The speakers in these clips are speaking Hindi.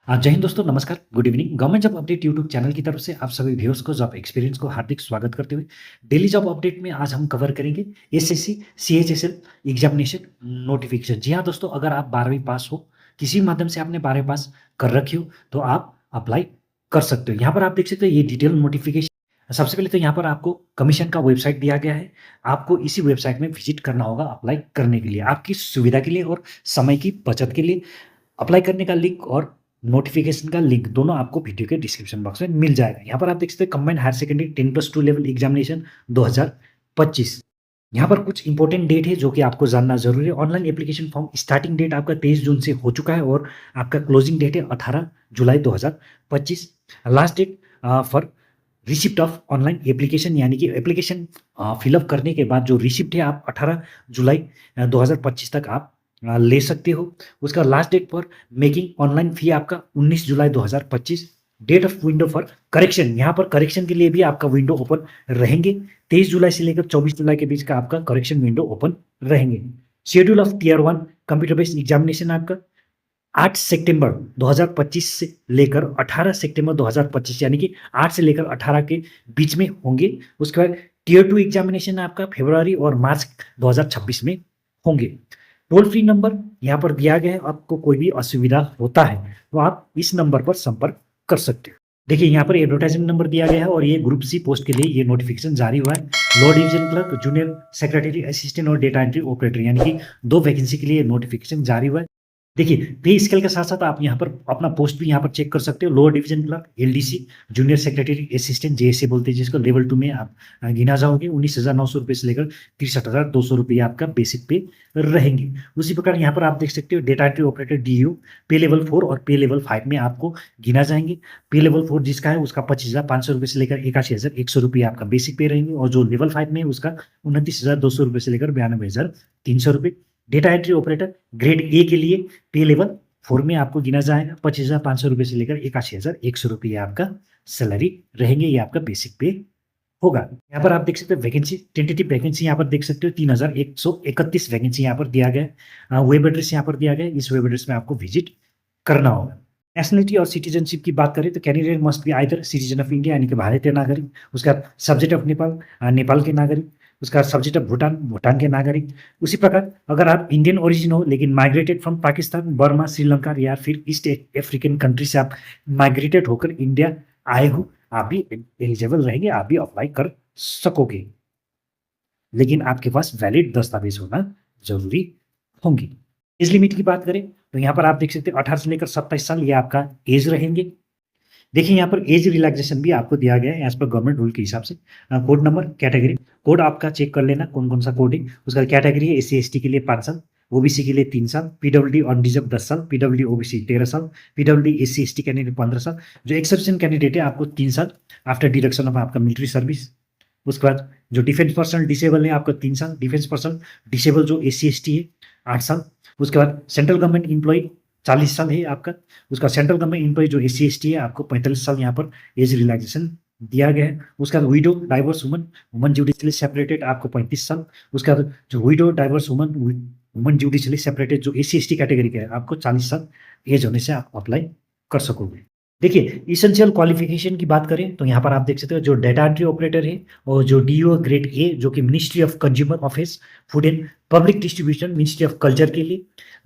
जय हिंद दोस्तों, नमस्कार, good evening. Government job update YouTube channel की तरफ से आप सभी व्यूअर्स को जॉब एक्सपीरियंस को हार्दिक स्वागत करते हुए डेली जॉब अपडेट में आज हम कवर करेंगे एसएससी सीएचएसएल एग्जामिनेशन नोटिफिकेशन। जी हाँ दोस्तों, अगर आप 12वीं पास हो, किसी भी माध्यम से आपने 12वीं पास कर रखी हो तो आप अप्लाई कर सकते हो। यहाँ पर आप देख सकते हो ये डिटेल नोटिफिकेशन। सबसे पहले तो यहाँ पर आपको कमीशन का वेबसाइट दिया गया है। आपको इसी वेबसाइट में विजिट करना होगा अप्लाई करने के लिए, आपकी सुविधा के लिए और समय की बचत के लिए। अप्लाई करने का लिंक और नोटिफिकेशन का लिंक दोनों आपको वीडियो के डिस्क्रिप्शन बॉक्स में मिल जाएगा। यहाँ पर आप देख सकते हैं combined higher secondary 10+2 level examination 2025। यहाँ पर कुछ इंपॉर्टेंट डेट है जो कि आपको जानना जरूरी है। Online application form starting date आपका 23 जून से हो चुका है और आपका क्लोजिंग डेट है 18 जुलाई 2025। Last date for receipt of online application, यानी कि एप्लीकेशन फिलअप करने के बाद जो रिसिप्ट है आप 18 जुलाई 2025 तक आप ले सकते हो। उसका last date for making online fee आपका 19 जुलाई 2025। Date of window for correction, यहाँ पर करेक्शन के लिए भी आपका विंडो ओपन रहेंगे। 23 जुलाई से लेकर 24 जुलाई के बीच का आपका करेक्शन विंडो ओपन रहेंगे। Schedule of tier 1 computer based examination आपका 8 सितंबर 2025 से लेकर 18 सितंबर 2025, यानी कि 8 से लेकर 18 के बीच में होंगे। उसके बाद टीयर 2 एग्जामिनेशन आपका फरवरी और मार्च 2026 में होंगे। टोल फ्री नंबर यहाँ पर दिया गया है, आपको कोई भी असुविधा होता है तो आप इस नंबर पर संपर्क कर सकते हो। देखिए यहाँ पर एडवर्टाइजमेंट नंबर दिया गया है और ये ग्रुप सी पोस्ट के लिए ये नोटिफिकेशन जारी हुआ है। Low division clerk, junior secretary assistant और डेटा एंट्री ऑपरेटर, यानी कि 2 वैकेंसी के लिए नोटिफिकेशन जारी हुआ है। देखिए पे स्केल के साथ साथ आप यहाँ पर अपना पोस्ट भी यहाँ पर चेक कर सकते हो। Lower division clerk, LDC, junior secretary assistant, JSA बोलते हैं जिसको, लेवल 2 में आप गिना जाओगे। 19,900 रुपये से लेकर 63,200 रुपये आपका बेसिक पे रहेंगे। उसी प्रकार यहाँ पर आप देख सकते हो डेटा एंट्री ऑपरेटर डीयू पे लेवल 4 और पे लेवल 5 में आपको गिना जाएंगे। पे लेवल 4 जिसका है उसका 25,500 रुपये से लेकर 81,100 रुपये आपका बेसिक पे रहेंगे, और जो लेवल 5 में है उसका 29,200 रुपये से लेकर 92,300 रुपये। Data entry operator grade A के लिए पे लेवल 4 में आपको गिना जाएगा। 25,500 रुपये से लेकर 81,100 रुपये आपका सैलरी रहेंगे, ये आपका बेसिक पे होगा। यहाँ पर आप देख सकते हो वैकेंसी, टेंटेटिव वैकेंसी यहाँ पर देख सकते हो 3,131 वैकेंसी यहाँ पर दिया गया है। वेब एड्रेस यहाँ पर दिया गया है, इस वेब एड्रेस में आपको विजिट करना होगा। नेशनलिटी और सिटीजनशिप की बात करें तो candidate must be either citizen of India, यानी कि भारतीय नागरिक। उसका सब्जेक्ट ऑफ नेपाल, नेपाल के नागरिक। उसका सब्जेक्ट ऑफ भूटान, भूटान के नागरिक। उसी प्रकार अगर आप इंडियन ओरिजिन हो लेकिन migrated from Pakistan, Burma, Sri Lanka या फिर ईस्ट अफ्रीकन कंट्री से आप माइग्रेटेड होकर इंडिया आए हो, आप भी एलिजिबल रहेंगे, आप भी अप्लाई कर सकोगे। लेकिन आपके पास वैलिड दस्तावेज होना जरूरी होंगे। एज लिमिट की बात करें तो यहाँ पर आप देख सकते हैं 18 से लेकर 27 साल ये आपका एज रहेंगे। देखिए यहाँ पर एज रिलैक्सेशन भी आपको दिया गया है एज पर गवर्नमेंट रूल के हिसाब से। कोड नंबर, कैटेगरी कोड आपका चेक कर लेना कौन कौन सा कोड है। उसका कैटेगरी है एससी एसटी के लिए 5 साल, ओबीसी के लिए 3 साल, पीडब्ल्यूडी अनरिजर्व 10 साल, पीडब्ल्यूडी ओबीसी 13 साल, पीडब्ल्यूडी एससी एसटी कैंडिडेट 15 साल। जो एक्सेप्शन कैंडिडेट है आपको 3 साल आफ्टर डिडक्शन ऑफ आपका मिलिट्री सर्विस। उसके बाद जो डिफेंस पर्सनल डिसेबल है आपको 3 साल, डिफेंस पर्सनल डिसेबल जो एससी एसटी है 8 साल। उसके बाद सेंट्रल गवर्नमेंट एम्प्लॉय 40 साल है आपका। उसका सेंट्रल गवर्नमेंट एम्प्लॉय जो एससी एसटी है आपको 45 साल यहाँ पर एज रिलैक्सेशन दिया गया है। उसका window diverse woman, woman judicially separated आपको 35 साल। उसका जो window diverse woman, woman judicially separated जो एससी एसटी कैटेगरी का है आपको 40 साल एज होने से आप अप्लाई कर सकोगे। देखिए इसेंशियल क्वालिफिकेशन की बात करें तो यहाँ पर आप देख सकते हो जो डेटा एंट्री ऑपरेटर है और जो डीओ ग्रेड ए जो कि ministry of consumer affairs, food and public distribution, ministry of culture के लिए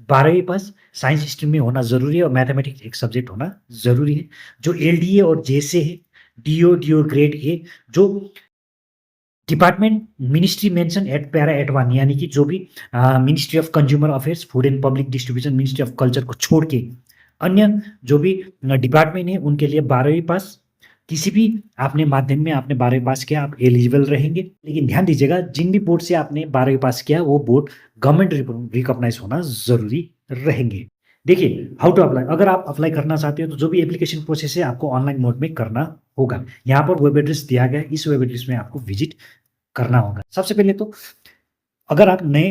12वीं पास साइंस स्ट्रीम में होना जरूरी है और मैथमेटिक्स एक सब्जेक्ट होना जरूरी है। जो एलडीए और जेसे है डीओ ग्रेड ए जो department ministry mention at para at 1, यानी कि जो भी ministry of consumer affairs, food and public distribution, ministry of culture को छोड़ के अन्य जो भी डिपार्टमेंट है उनके लिए 12वीं पास, किसी भी आपने माध्यम में आपने 12वीं पास किया आप एलिजिबल रहेंगे। लेकिन ध्यान दीजिएगा जिन भी बोर्ड से आपने 12वीं पास किया वो बोर्ड गवर्नमेंट रिकॉग्नाइज होना जरूरी रहेंगे। देखिए हाउ टू अप्लाई, अगर आप अप्लाई करना चाहते हो तो जो भी एप्लीकेशन प्रोसेस है आपको ऑनलाइन मोड में करना होगा। यहाँ पर वेब एड्रेस दिया गया है, इस वेब एड्रेस में आपको विजिट करना होगा। सबसे पहले तो अगर आप नए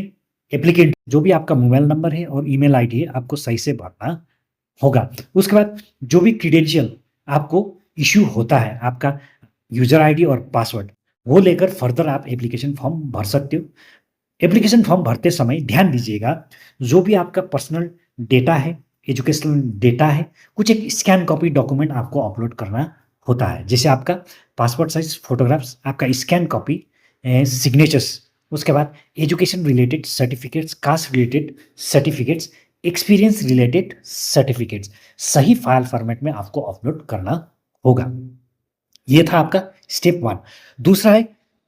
एप्लीकेंट, जो भी आपका मोबाइल नंबर है और ईमेल आईडी है आपको सही से भरना होगा। उसके बाद जो भी क्रीडेंशियल आपको इश्यू होता है, आपका यूजर आईडी और पासवर्ड, वो लेकर फर्दर आप एप्लीकेशन फॉर्म भर सकते हो। एप्लीकेशन फॉर्म भरते समय ध्यान दीजिएगा जो भी आपका पर्सनल डेटा है, एजुकेशनल डेटा है, कुछ एक स्कैन कॉपी डॉक्यूमेंट आपको अपलोड करना होता है। जैसे आपका पासपोर्ट साइज़ फ़ोटोग्राफ्स, आपका स्कैन कॉपी, सिग्नेचर्स, उसके बाद education related certificates, caste related certificates, experience related certificates, सही फ़ाइल फ़ॉर्मेट में आपको अपलोड करना होगा। ये था आपका स्टेप 1। दूसरा है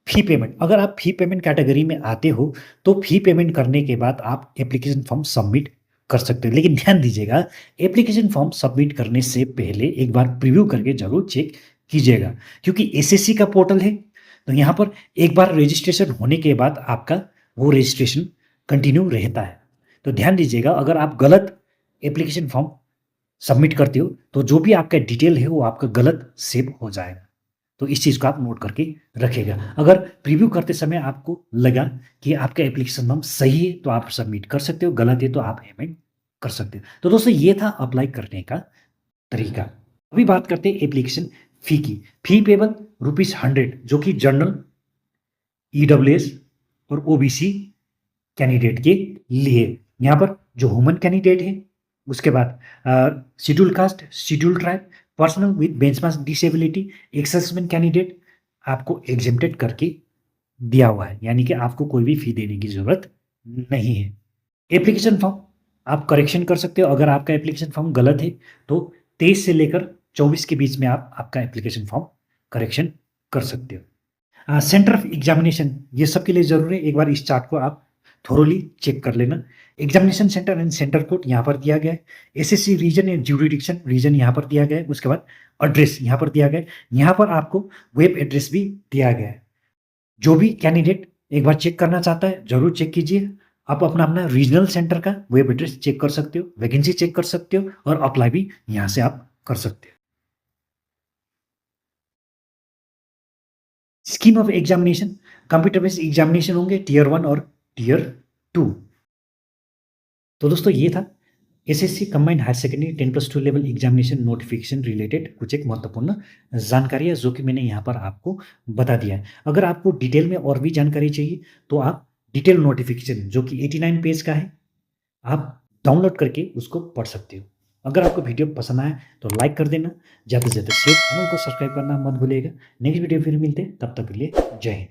फ़ी पेमेंट। अगर आप फ़ी पेमेंट कैटेगरी में आते हो, तो फ़ी पेमेंट करने के बाद आप एप्लीकेशन फॉर्म सबमिट कर सकते हो। लेकिन ध्यान दीजिएगा, एप्लीकेशन फॉर्म सबमिट करने से पहले एक बार प्रीव्यू करके ज़रूर चेक कीजिएगा, क्योंकि एसएससी का पोर्टल है, तो यहाँ पर एक बार रजिस्ट्रेशन होने के बाद आपका वो रजिस्ट्रेशन कंटिन्यू रहता है। तो ध्यान दीजिएगा, अगर आप गलत एप्लीकेशन फॉर्म सबमिट करते हो, तो जो भी आपका डिटेल है, वो आपका गलत सेव हो जाएगा। तो इस चीज़ को आप नोट करके रखिएगा। अगर प्रीव्यू करते समय आपको लगा कि आपका एप्लीकेशन फॉर्म सही है, तो आप सबमिट कर सकते हो, गलत है तो आप पेमेंट कर सकते हो। तो दोस्तों, ये था अप्लाई करने का तरीका। अभी बात करते हैं एप्लीकेशन फ़ी की। फ़ी पेबल ₹100, जो कि जनरल, ईडब्ल्यूएस और ओबीसी कैंडिडेट के लिए। यहाँ पर जो ह्यूमन कैंडिडेट है, उसके बाद schedule caste, schedule tribe, personal with benchmark disability, exservicemen candidate आपको एग्जेम्प्टेड करके दिया हुआ है, यानी कि आपको कोई भी फी देने की ज़रूरत नहीं है। एप्लीकेशन फॉर्म आप करेक्शन कर सकते हो। अगर आपका एप्लीकेशन फॉर्म गलत है, तो 23 से लेकर 24 के बीच में आप आपका एप्लीकेशन फॉर्म करेक्शन कर सकते हो। सेंटर ऑफ एग्जामिनेशन, ये सबके लिए ज़रूरी है। एक बार इस चार्ट को आप थोरोली चेक कर लेना। Examination centre and centre code यहाँ पर दिया गया है। एसएससी रीजन या ज्यूरिडिक्शन रीजन यहाँ पर दिया गया है। उसके बाद एड्रेस यहाँ पर दिया गया है। यहाँ पर आपको वेब एड्रेस भी दिया गया है। जो भी कैंडिडेट एक बार चेक करना चाहता है, ज़रूर चेक कीजिए। आप अपना अपना रीजनल सेंटर का वेब एड्रेस चेक कर सकते हो, वैकेंसी चेक कर सकते हो, और अप्लाई भी यहाँ से आप कर सकते हो। Scheme of examination, computer based examination होंगे, टियर 1 और टियर 2। तो दोस्तों, ये था SSC combined higher secondary 10+2 level examination notification related कुछ एक महत्वपूर्ण जानकारियाँ, जो कि मैंने यहाँ पर आपको बता दिया है। अगर आपको डिटेल में और भी जानकारी चाहिए, तो आप डिटेल नोटिफिकेशन, जो कि 89 पेज का है, आप डाउनलोड करके उसको पढ़ सकते हो। अगर आपको वीडियो पसंद आया, तो लाइक कर देना, ज़्यादा से ज़्यादा शेयर, चैनल को सब्सक्राइब करना मत भूलिएगा। नेक्स्ट वीडियो फिर मिलते हैं, तब तक के लिए जय हिंद।